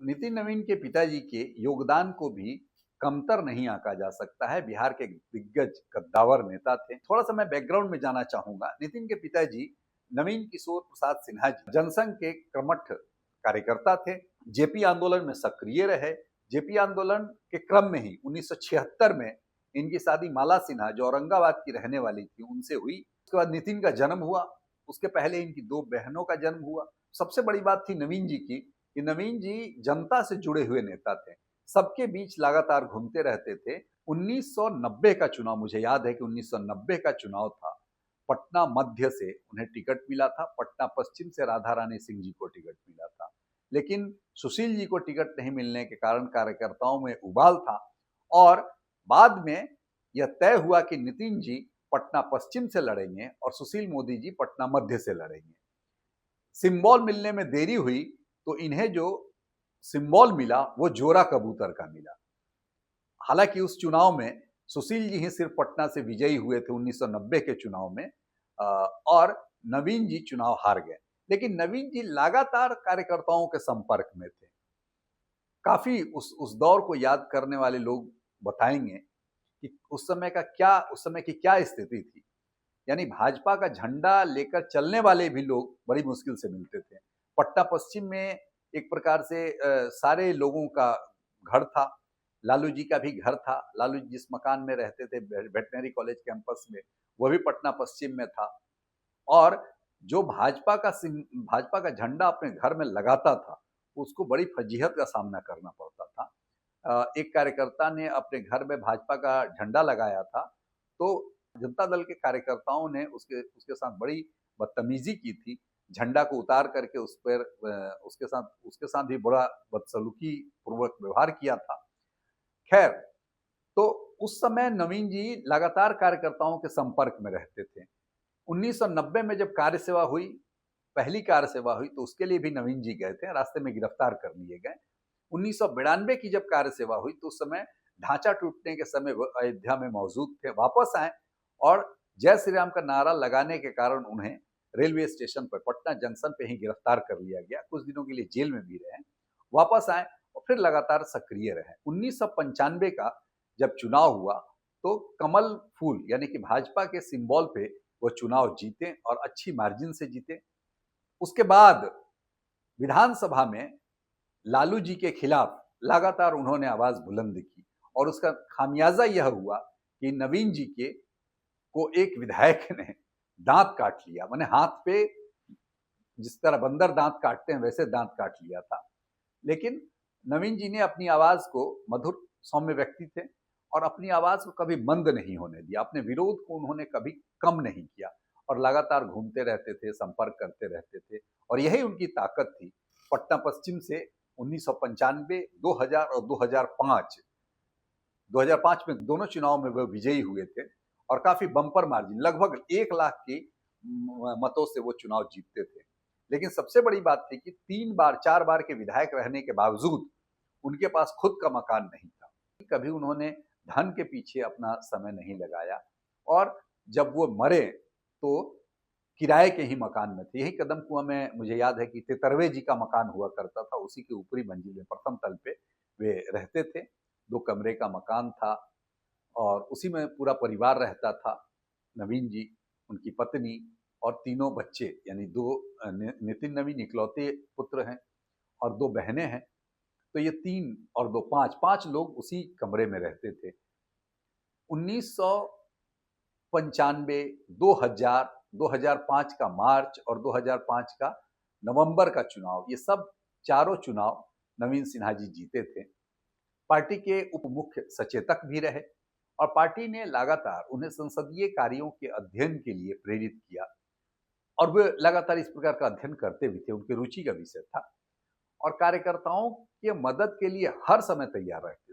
नितिन नवीन के पिताजी के योगदान को भी कमतर नहीं आंका जा सकता है। बिहार के दिग्गज कद्दावर नेता थे। थोड़ा-सा मैं बैकग्राउंड में जाना चाहूँगा। नितिन के पिताजी नवीन किशोर प्रसाद सिन्हा जी जनसंघ के कर्मठ कार्यकर्ता थे। जेपी आंदोलन में सक्रिय रहे। जेपी आंदोलन के क्रम में ही 1976 में इनकी शादी माला सिन्हा, जो औरंगाबाद की रहने वाली थी, उनसे हुई। उसके बाद नितिन का जन्म हुआ। उसके पहले इनकी 2 बहनों का जन्म हुआ। सबसे बड़ी बात थी नवीन जी की कि नवीन जी जनता से जुड़े हुए नेता थे। सबके बीच लगातार घूमते रहते थे। 1990 का चुनाव, मुझे याद है कि 1990 का चुनाव था। पटना मध्य से उन्हें टिकट मिला था, पटना पश्चिम से राधा रानी सिंह जी को टिकट मिला था। लेकिन सुशील जी को टिकट नहीं मिलने के कारण कार्यकर्ताओं में उबाल था और बाद में यह तय हुआ कि नितिन जी पटना पश्चिम से लड़ेंगे और सुशील मोदी जी पटना मध्य से लड़ेंगे। सिंबल मिलने में देरी हुई तो इन्हें जो सिंबल मिला वो जोरा कबूतर का मिला। हालांकि उस चुनाव में सुशील जी ही सिर्फ पटना से विजयी हुए थे 1990 के चुनाव में और नवीन जी चुनाव हार गए। लेकिन नवीन जी लगातार कार्यकर्ताओं के संपर्क में थे। काफी उस दौर को याद करने वाले लोग बताएंगे कि उस समय की क्या स्थिति थी। यानी भाजपा का झंडा लेकर चलने वाले भी लोग बड़ी मुश्किल से मिलते थे। पटना पश्चिम में एक प्रकार से सारे लोगों का घर था। लालू जी का भी घर था। लालू जी जिस मकान में रहते थे वेटनरी कॉलेज कैंपस में, वह भी पटना पश्चिम में था। और जो भाजपा का झंडा अपने घर में लगाता था, उसको बड़ी फजीहत का सामना करना पड़ता था। एक कार्यकर्ता ने अपने घर में भाजपा का झंडा लगाया था, तो जनता दल के कार्यकर्ताओं ने उसके उसके साथ बड़ी बदतमीजी की थी। झंडा को उतार करके उस पर उसके साथ भी बड़ा बदसलूकी पूर्वक व्यवहार किया था। खैर, तो उस समय नवीन जी लगातार कार्यकर्ताओं के संपर्क में रहते थे। 1990 में जब कार्य सेवा हुई, पहली कार्य सेवा हुई, तो उसके लिए भी नवीन जी गए थे, रास्ते में गिरफ्तार कर लिए गए। 1992 की जब कार्य सेवा हुई तो उस समय ढांचा टूटने के समय वो अयोध्या में मौजूद थे, वापस आए और जय श्री राम का नारा लगाने के कारण उन्हें रेलवे स्टेशन पर पटना जंक्शन पे ही गिरफ्तार कर लिया गया। कुछ दिनों के लिए जेल में भी रहे, वापस आए और फिर लगातार सक्रिय रहे। 1995 का जब चुनाव हुआ तो कमल फूल यानी कि भाजपा के सिंबल पे वो चुनाव जीते और अच्छी मार्जिन से जीते। उसके बाद विधानसभा में लालू जी के खिलाफ लगातार उन्होंने आवाज बुलंद की और उसका खामियाजा यह हुआ कि नवीन जी के को एक विधायक ने दांत काट लिया। माने हाथ पे जिस तरह बंदर दांत काटते हैं वैसे दांत काट लिया था। लेकिन नवीन जी ने अपनी आवाज को, मधुर सौम्य व्यक्ति थे और अपनी आवाज को कभी मंद नहीं होने दिया। अपने विरोध को उन्होंने कभी कम नहीं किया और लगातार घूमते रहते थे, संपर्क करते रहते थे और यही उनकी ताकत थी। पटना पश्चिम से 1995, 2000 और 2005 2005 में दोनों चुनाव में वो विजयी हुए थे और काफी बम्पर मार्जिन, लगभग 1 लाख की मतों से वो चुनाव जीतते थे। लेकिन सबसे बड़ी बात थी कि 3 बार 4 बार के विधायक रहने के बावजूद उनके पास खुद का मकान नहीं था। कभी उन्होंने धन के पीछे अपना समय नहीं लगाया और जब वो मरे तो किराए के ही मकान में थे। यही कदम कुआं में मुझे याद है कि तेतरवे जी का मकान हुआ करता था, उसी के ऊपरी मंजिल में प्रथम तल पे वे रहते थे। 2 कमरे का मकान था और उसी में पूरा परिवार रहता था। नवीन जी, उनकी पत्नी और तीनों बच्चे, यानी 2 नितिन नवीन इकलौते पुत्र हैं और 2 बहनें हैं। तो ये 3 और 2 5 लोग उसी कमरे में रहते थे। 1995, 2000, 2005 का मार्च और 2005 का नवंबर का चुनाव, ये सब चारों चुनाव नवीन सिन्हा जी जीते थे। पार्टी के उप मुख्य सचेतक भी रहे और पार्टी ने लगातार उन्हें संसदीय कार्यों के अध्ययन के लिए प्रेरित किया और वे लगातार इस प्रकार का अध्ययन करते भी थे, उनकी रुचि का विषय था और कार्यकर्ताओं के मदद के लिए हर समय तैयार रहते थे।